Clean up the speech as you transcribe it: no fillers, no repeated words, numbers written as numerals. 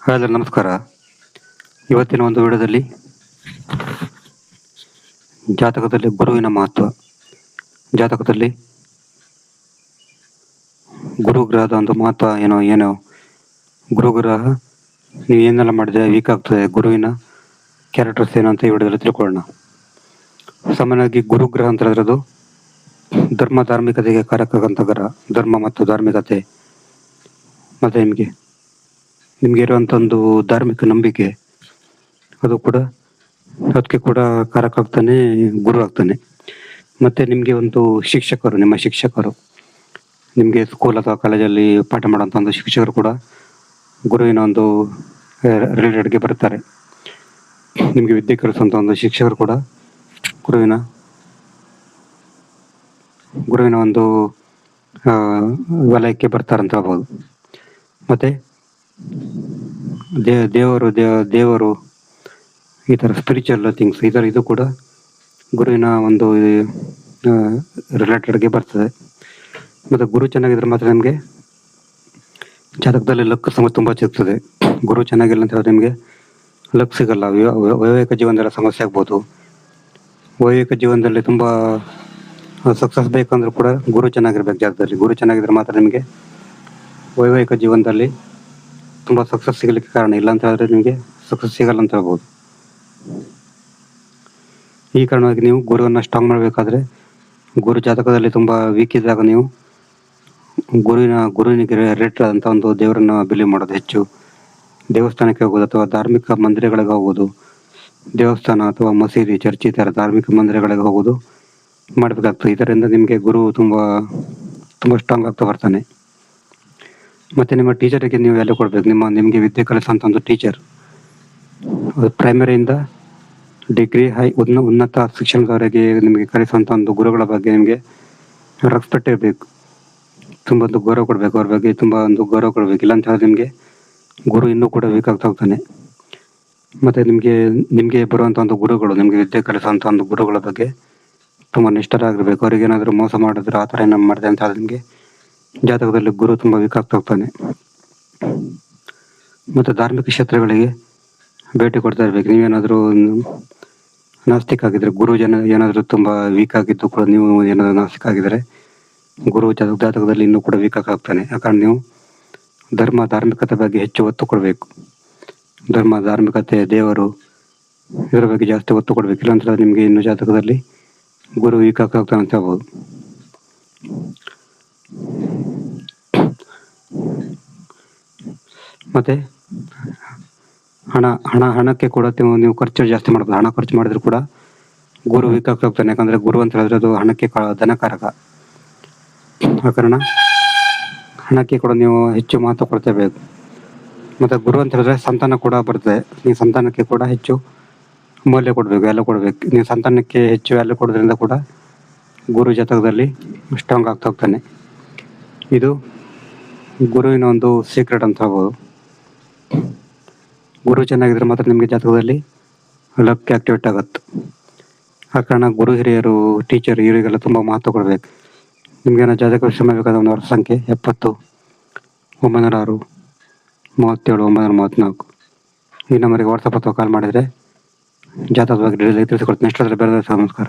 Hello ನಮಸ್ಕಾರ. ಇವತ್ತಿನ ಒಂದು ವಿಡಿಯೋದಲ್ಲಿ ಜಾತಕದಲ್ಲಿ ಗುರುವಿನ ಮಹತ್ವ, ಜಾತಕದಲ್ಲಿ ಗುರುಗ್ರಹದ ಒಂದು ಮಹತ್ವ ಏನು ಗುರುಗ್ರಹ ನೀವು ಏನೆಲ್ಲ ಮಾಡಿದ್ರೆ ವೀಕ್ ಆಗ್ತದೆ, ಗುರುವಿನ ಕ್ಯಾರೆಕ್ಟರ್ಸ್ ಏನು ಅಂತ ಈ ವಿಡಿಯೋದಲ್ಲಿ ತಿಳ್ಕೊಳ್ಳೋಣ. ಸಾಮಾನ್ಯವಾಗಿ ಗುರುಗ್ರಹ ಅಂತ ಹೇಳಿರೋದು ಧರ್ಮ ಧಾರ್ಮಿಕತೆಗೆ ಕಾರಕಂತ ಗ್ರಹ. ಧರ್ಮ ಮತ್ತು ಧಾರ್ಮಿಕತೆ ಮತ್ತು ನಿಮಗೆ ಇರುವಂಥ ಒಂದು ಧಾರ್ಮಿಕ ನಂಬಿಕೆ, ಅದು ಕೂಡ ಅದಕ್ಕೆ ಕೂಡ ಕಾರಕ ಆಗ್ತಾನೆ, ಗುರು ಆಗ್ತಾನೆ. ಮತ್ತು ನಿಮಗೆ ಒಂದು ಶಿಕ್ಷಕರು, ನಿಮ್ಮ ಶಿಕ್ಷಕರು ನಿಮಗೆ ಸ್ಕೂಲ್ ಅಥವಾ ಕಾಲೇಜಲ್ಲಿ ಪಾಠ ಮಾಡೋಂಥ ಒಂದು ಶಿಕ್ಷಕರು ಕೂಡ ಗುರುವಿನ ಒಂದು ರಿಲೇಟೆಡ್ಗೆ ಬರ್ತಾರೆ. ನಿಮಗೆ ವಿದ್ಯೆ ಕಲಿಸುವಂಥ ಒಂದು ಶಿಕ್ಷಕರು ಕೂಡ ಗುರುವಿನ ಒಂದು ವಲಯಕ್ಕೆ ಬರ್ತಾರಂತ ಹೇಳ್ಬೋದು. ಮತ್ತು ದೇವರು ಈ ಥರ ಸ್ಪಿರಿಚುವಲ್ ಥಿಂಗ್ಸ್ ಇದು ಕೂಡ ಗುರುವಿನ ಒಂದು ರಿಲೇಟೆಡ್ಗೆ ಬರ್ತದೆ. ಮತ್ತು ಗುರು ಚೆನ್ನಾಗಿದ್ರೆ ಮಾತ್ರ ನಿಮಗೆ ಜಾತಕದಲ್ಲಿ ಲಕ್ ಸಮಸ್ಯೆ ತುಂಬ ಸಿಗ್ತದೆ. ಗುರು ಚೆನ್ನಾಗಿಲ್ಲ ಅಂತ ಹೇಳಿದ್ರೆ ನಿಮಗೆ ಲಕ್ ಸಿಗಲ್ಲ. ವೈವಾಹಿಕ ಜೀವನದಲ್ಲಿ ಸಮಸ್ಯೆ ಆಗ್ಬೋದು. ವೈವಾಹಿಕ ಜೀವನದಲ್ಲಿ ತುಂಬ ಸಕ್ಸಸ್ ಬೇಕಂದ್ರೂ ಕೂಡ ಗುರು ಚೆನ್ನಾಗಿರ್ಬೇಕು ಜಾತಕದಲ್ಲಿ. ಗುರು ಚೆನ್ನಾಗಿದ್ರೆ ಮಾತ್ರ ನಿಮಗೆ ವೈವಾಹಿಕ ಜೀವನದಲ್ಲಿ ತುಂಬ ಸಕ್ಸಸ್ ಸಿಗಲಿಕ್ಕೆ ಕಾರಣ. ಇಲ್ಲ ಅಂತ ಹೇಳಿದ್ರೆ ನಿಮಗೆ ಸಕ್ಸಸ್ ಸಿಗಲ್ಲ ಅಂತ ಹೇಳ್ಬೋದು. ಈ ಕಾರಣವಾಗಿ ನೀವು ಗುರುವನ್ನು ಸ್ಟ್ರಾಂಗ್ ಮಾಡಬೇಕಾದ್ರೆ, ಗುರು ಜಾತಕದಲ್ಲಿ ತುಂಬ ವೀಕ್ ಇದ್ದಾಗ ನೀವು ಗುರುವಿನಿಗೆ ರೇಟ್ ಆದಂಥ ಒಂದು ದೇವರನ್ನು ಬಿಲೀವ್ ಮಾಡೋದು, ಹೆಚ್ಚು ದೇವಸ್ಥಾನಕ್ಕೆ ಹೋಗೋದು ಅಥವಾ ಧಾರ್ಮಿಕ ಮಂದಿರಗಳಿಗೆ ಹೋಗೋದು, ದೇವಸ್ಥಾನ ಅಥವಾ ಮಸೀದಿ, ಚರ್ಚ್, ಈ ಥರ ಧಾರ್ಮಿಕ ಮಂದಿರಗಳಿಗೆ ಹೋಗೋದು ಮಾಡಬೇಕಾಗ್ತದೆ. ಇದರಿಂದ ನಿಮಗೆ ಗುರು ತುಂಬ ಸ್ಟ್ರಾಂಗ್ ಆಗ್ತಾ ಬರ್ತಾನೆ. ಮತ್ತು ನಿಮ್ಮ ಟೀಚರಿಗೆ ನೀವು ವ್ಯಾಲ್ಯೂ ಕೊಡಬೇಕು. ನಿಮಗೆ ವಿದ್ಯೆ ಕಲಿಸುವಂಥ ಒಂದು ಟೀಚರ್, ಪ್ರೈಮರಿಯಿಂದ ಡಿಗ್ರಿ ಉನ್ನತ ಶಿಕ್ಷಣದವರೆಗೆ ನಿಮಗೆ ಕಲಿಸುವಂಥ ಒಂದು ಗುರುಗಳ ಬಗ್ಗೆ ನಿಮಗೆ ರೆಸ್ಪೆಕ್ಟ್ ಇರಬೇಕು. ತುಂಬ ಒಂದು ಗೌರವ ಕೊಡಬೇಕು, ಅವ್ರ ಬಗ್ಗೆ ತುಂಬ ಒಂದು ಗೌರವ ಕೊಡಬೇಕು. ಇಲ್ಲ ಅಂತ ಹೇಳಿದ್ರೆ ನಿಮಗೆ ಗುರು ಇನ್ನೂ ಕೂಡ ವೀಕ್ ಆಗ್ತಾ ಹೋಗ್ತಾನೆ. ಮತ್ತು ನಿಮಗೆ ಬರುವಂಥ ಒಂದು ಗುರುಗಳು, ನಿಮಗೆ ವಿದ್ಯೆ ಕಲಿಸುವಂಥ ಒಂದು ಗುರುಗಳ ಬಗ್ಗೆ ತುಂಬ ನಿಷ್ಠರಾಗಿರ್ಬೇಕು. ಅವ್ರಿಗೇನಾದರೂ ಮೋಸ ಮಾಡಿದ್ರೆ, ಆ ಥರ ಏನಾದ್ರು ಮಾಡಿದೆ ಅಂತ ಹೇಳಿದ್ರೆ ನಿಮಗೆ ಜಾತಕದಲ್ಲಿ ಗುರು ತುಂಬ ವೀಕ್ ಆಗ್ತಾ ಹೋಗ್ತಾನೆ. ಮತ್ತು ಧಾರ್ಮಿಕ ಕ್ಷೇತ್ರಗಳಿಗೆ ಭೇಟಿ ಕೊಡ್ತಾ ಇರಬೇಕು. ನೀವೇನಾದರೂ ನಾಸ್ತಿಕ ಆಗಿದ್ರೆ, ಏನಾದರೂ ತುಂಬ ವೀಕ್ ಆಗಿದ್ದು ಕೂಡ ನೀವು ಏನಾದರೂ ನಾಸ್ತಿಕ ಆಗಿದ್ರೆ ಗುರು ಜಾತಕದಲ್ಲಿ ಇನ್ನೂ ಕೂಡ ವೀಕ್ ಆಗ್ತಾನೆ. ಯಾಕಂದ್ರೆ ನೀವು ಧಾರ್ಮಿಕತೆ ಬಗ್ಗೆ ಹೆಚ್ಚು ಒತ್ತು ಕೊಡಬೇಕು. ಧರ್ಮ, ಧಾರ್ಮಿಕತೆ, ದೇವರು, ಇದರ ಬಗ್ಗೆ ಜಾಸ್ತಿ ಒತ್ತು ಕೊಡಬೇಕು. ಇಲ್ಲಾಂದ್ರೆ ನಿಮಗೆ ಇನ್ನು ಜಾತಕದಲ್ಲಿ ಗುರು ವೀಕ್ ಆಗ್ತಾನೆ ಅಂತ ಹೇಳ್ಬೋದು. ಮತ್ತು ಹಣಕ್ಕೆ ಕೂಡ ನೀವು ಖರ್ಚು ಜಾಸ್ತಿ ಮಾಡ್ಬೋದು. ಹಣ ಖರ್ಚು ಮಾಡಿದ್ರು ಕೂಡ ಗುರು ವೀಕ್ ಆಗ್ತಾ ಹೋಗ್ತಾನೆ. ಯಾಕಂದರೆ ಗುರು ಅಂತ ಹೇಳಿದ್ರೆ ಅದು ಹಣಕ್ಕೆ ಧನಕಾರಕ. ಆ ಕಾರಣ ಹಣಕ್ಕೆ ಕೂಡ ನೀವು ಹೆಚ್ಚು ಮಹತ್ವ ಕೊಡ್ತೇಬೇಕು. ಮತ್ತು ಗುರು ಅಂತ ಹೇಳಿದ್ರೆ ಸಂತಾನ ಕೂಡ ಬರ್ತದೆ. ನೀವು ಸಂತಾನಕ್ಕೆ ಕೂಡ ಹೆಚ್ಚು ಮೌಲ್ಯ ಕೊಡಬೇಕು, ವ್ಯಾಲ್ಯೂ ಕೊಡಬೇಕು. ನೀವು ಸಂತಾನಕ್ಕೆ ಹೆಚ್ಚು ವ್ಯಾಲ್ಯೂ ಕೊಡೋದ್ರಿಂದ ಕೂಡ ಗುರು ಜಾತಕದಲ್ಲಿ ಸ್ಟ್ರಾಂಗ್ ಆಗ್ತಾ ಹೋಗ್ತಾನೆ. ಇದು ಗುರುವಿನ ಒಂದು ಸೀಕ್ರೆಟ್ ಅಂತ ಹೇಳ್ಬೋದು. ಗುರು ಚೆನ್ನಾಗಿದ್ರೆ ಮಾತ್ರ ನಿಮಗೆ ಜಾತಕದಲ್ಲಿ ಲಕ್ ಆಕ್ಟಿವೇಟ್ ಆಗುತ್ತೆ. ಆ ಕಾರಣ ಗುರು ಹಿರಿಯರು, ಟೀಚರ್, ಇವರಿಗೆಲ್ಲ ತುಂಬ ಮಹತ್ವ ಕೊಡಬೇಕು. ನಿಮಗೇನೋ ಜಾತಕ ವಿಷಯ ಬೇಕಾದ ಒಂದು ವರ್ಷ ಸಂಖ್ಯೆ 70 906 37 934 ಈ ನಂಬರಿಗೆ ವಾಟ್ಸಪ್ ಅಥವಾ ಕಾಲ್ ಮಾಡಿದರೆ ಜಾತಕದ ಬಗ್ಗೆ ತಿಳಿಸಿಕೊಡ್ತೀನಿ. ನೆಕ್ಸ್ಟ್ ಬೇರೆ ನಮಸ್ಕಾರ.